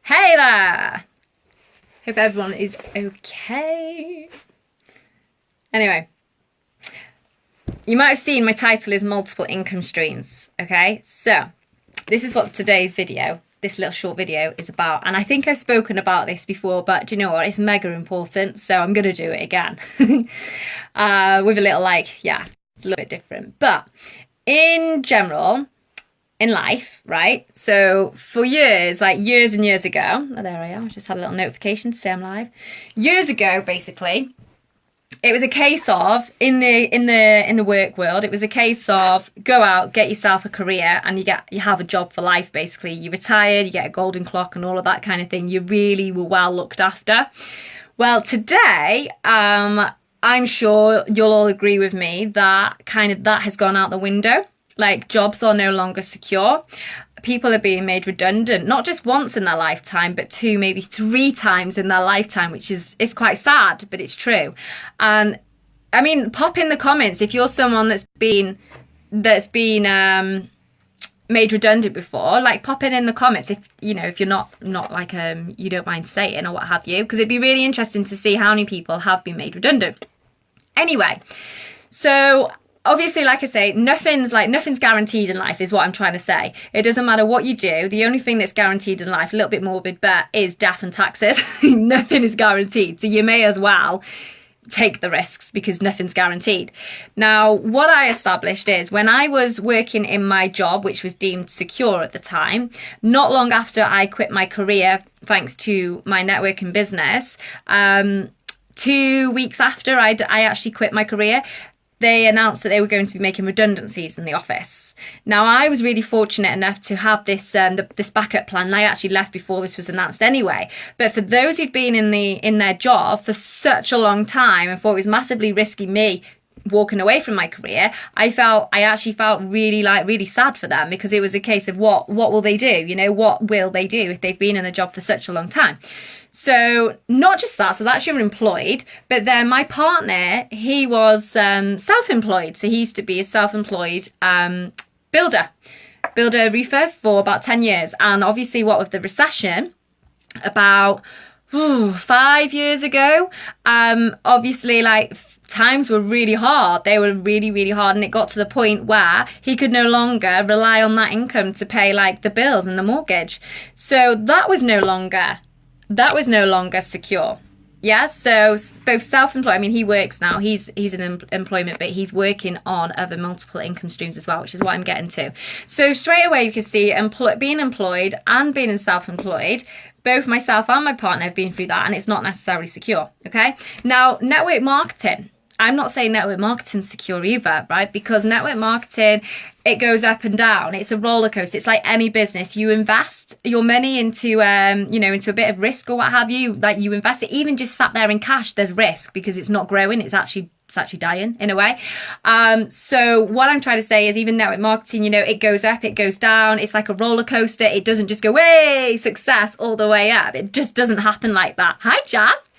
Hey there! Hope everyone is okay. Anyway, you might have seen my title is multiple income streams, okay? So, this is what today's video, this little short video is about. And I think I've spoken about this before, but do you know what? It's mega important, so I'm going to do it again. With a little it's a little bit different. But in general, in life, right? So for years, years and years ago, oh, there I am, I just had a little notification to say I'm live. Years ago, basically, it was a case of in the work world, it was a case of go out, get yourself a career, and you have a job for life. Basically, you retire, you get a golden clock, and all of that kind of thing. You really were well looked after. Well, today, I'm sure you'll all agree with me that that has gone out the window. Jobs are no longer secure. People are being made redundant, not just once in their lifetime, but 2, maybe 3 times in their lifetime, which is quite sad, but it's true. And I mean, pop in the comments if you're someone that's been made redundant before. Pop it in the comments if you're not you don't mind saying or what have you, because it'd be really interesting to see how many people have been made redundant. Anyway, so obviously, like I say, nothing's guaranteed in life is what I'm trying to say. It doesn't matter what you do. The only thing that's guaranteed in life, a little bit morbid, but is death and taxes. Nothing is guaranteed. So you may as well take the risks because nothing's guaranteed. Now, what I established is when I was working in my job, which was deemed secure at the time, not long after I quit my career, thanks to my networking business, 2 weeks after I actually quit my career, they announced that they were going to be making redundancies in the office. Now, I was really fortunate enough to have this this backup plan. I actually left before this was announced anyway. But for those who'd been in their job for such a long time and thought it was massively risky me walking away from my career, I actually felt really sad for them, because it was a case of what will they do? What will they do if they've been in the job for such a long time? So not just that, so that's you're employed, but then my partner, he was self-employed. So he used to be a self-employed builder roofer for about 10 years. And obviously what with the recession about 5 years ago, obviously times were really hard. They were really hard, and it got to the point where he could no longer rely on that income to pay the bills and the mortgage. So that was no longer secure. Yeah, so both self-employed, I mean, he works now, he's in employment, but he's working on other multiple income streams as well, which is what I'm getting to. So straight away you can see being employed and being self-employed, both myself and my partner have been through that, and it's not necessarily secure, okay? Now, network marketing. I'm not saying network marketing's secure either, right? Because network marketing, it goes up and down. It's a roller coaster. It's like any business. You invest your money into, into a bit of risk or what have you. You invest it, even just sat there in cash, there's risk because it's not growing. It's actually dying in a way. So what I'm trying to say is even network marketing, it goes up, it goes down. It's like a roller coaster. It doesn't just go, way success all the way up. It just doesn't happen like that. Hi, Jazz.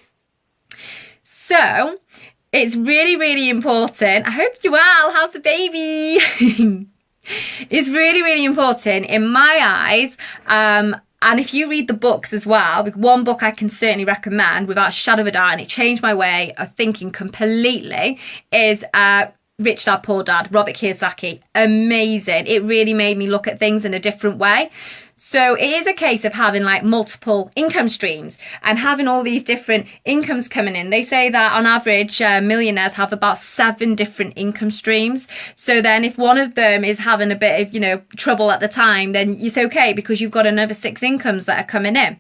So it's really important. I hope you're well. How's the baby? It's really important in my eyes. And if you read the books as well, one book I can certainly recommend without a shadow of a doubt, and it changed my way of thinking completely, is Rich Dad Poor Dad, Robert Kiyosaki. Amazing. It really made me look at things in a different way. So it is a case of having multiple income streams and having all these different incomes coming in. They say that on average, millionaires have about 7 different income streams. So then if one of them is having a bit of, trouble at the time, then it's okay because you've got another 6 incomes that are coming in.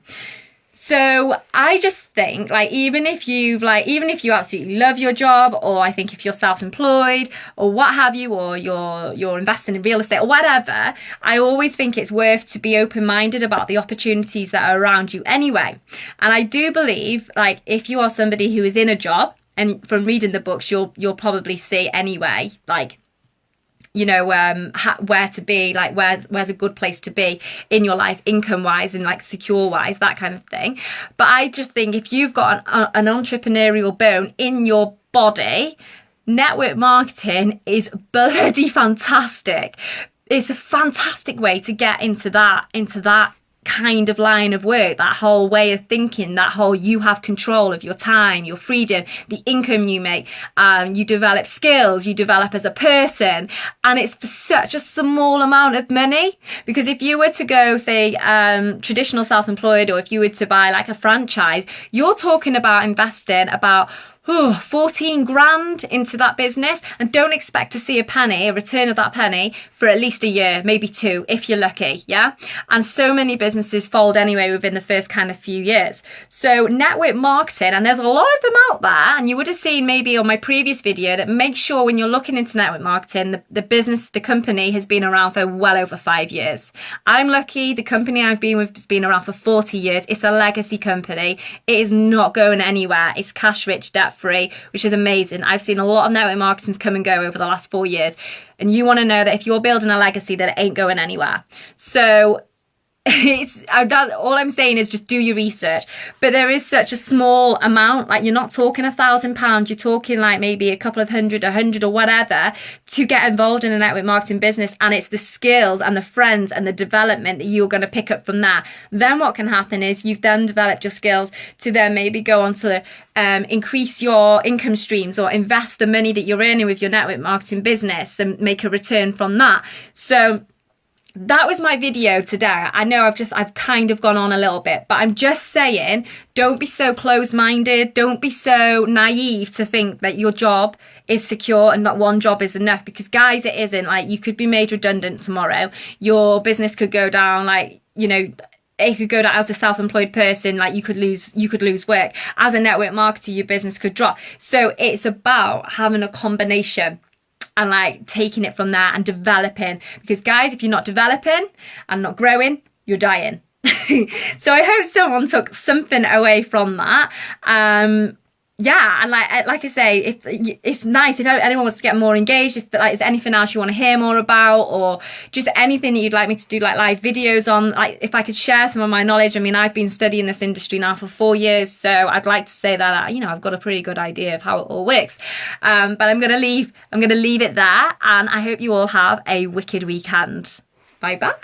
So I just think even if you absolutely love your job, or I think if you're self-employed or what have you, or you're investing in real estate or whatever, I always think it's worth to be open-minded about the opportunities that are around you anyway. And I do believe if you are somebody who is in a job, and from reading the books, you'll probably see anyway, where to be, where's a good place to be in your life, income wise and secure wise, that kind of thing. But I just think if you've got an entrepreneurial bone in your body, network marketing is bloody fantastic. It's a fantastic way to get into that kind of line of work, that whole way of thinking, that whole you have control of your time, your freedom, the income you make, you develop skills, you develop as a person, and it's for such a small amount of money. Because if you were to go, say, traditional self-employed, or if you were to buy like a franchise, you're talking about investing about 14 grand into that business, and don't expect to see a return of that penny for at least a year, maybe 2, if you're lucky. Yeah. And so many businesses fold anyway within the first kind of few years. So network marketing, and there's a lot of them out there, and you would have seen maybe on my previous video that make sure when you're looking into network marketing, the company has been around for well over 5 years. I'm lucky. The company I've been with has been around for 40 years. It's a legacy company. It is not going anywhere. It's cash rich, debt free, which is amazing. I've seen a lot of network marketings come and go over the last 4 years, and you want to know that if you're building a legacy, that it ain't going anywhere. So all I'm saying is just do your research. But there is such a small amount, like you're not talking £1,000, you're talking like maybe a couple of hundred, 100 or whatever, to get involved in a network marketing business. And it's the skills and the friends and the development that you're going to pick up from that. Then what can happen is you've then developed your skills to then maybe go on to increase your income streams, or invest the money that you're earning with your network marketing business and make a return from that. So that was my video today. I know I've kind of gone on a little bit, but I'm just saying, don't be so close-minded. Don't be so naive to think that your job is secure and that one job is enough, because guys, it isn't. Like, you could be made redundant tomorrow. Your business could go down, like, you know, it could go down as a self-employed person, like you could lose work. As a network marketer, your business could drop. So it's about having a combination and like taking it from there and developing, because guys, if you're not developing and not growing, you're dying. So I hope someone took something away from that. Yeah, and like I say, if it's nice if anyone wants to get more engaged, if like, is anything else you want to hear more about, or just anything that you'd like me to do, like live videos on, like if I could share some of my knowledge. I mean, I've been studying this industry now for 4 years, so I'd like to say that, you know, I've got a pretty good idea of how it all works. But I'm gonna leave it there, and I hope you all have a wicked weekend. Bye bye.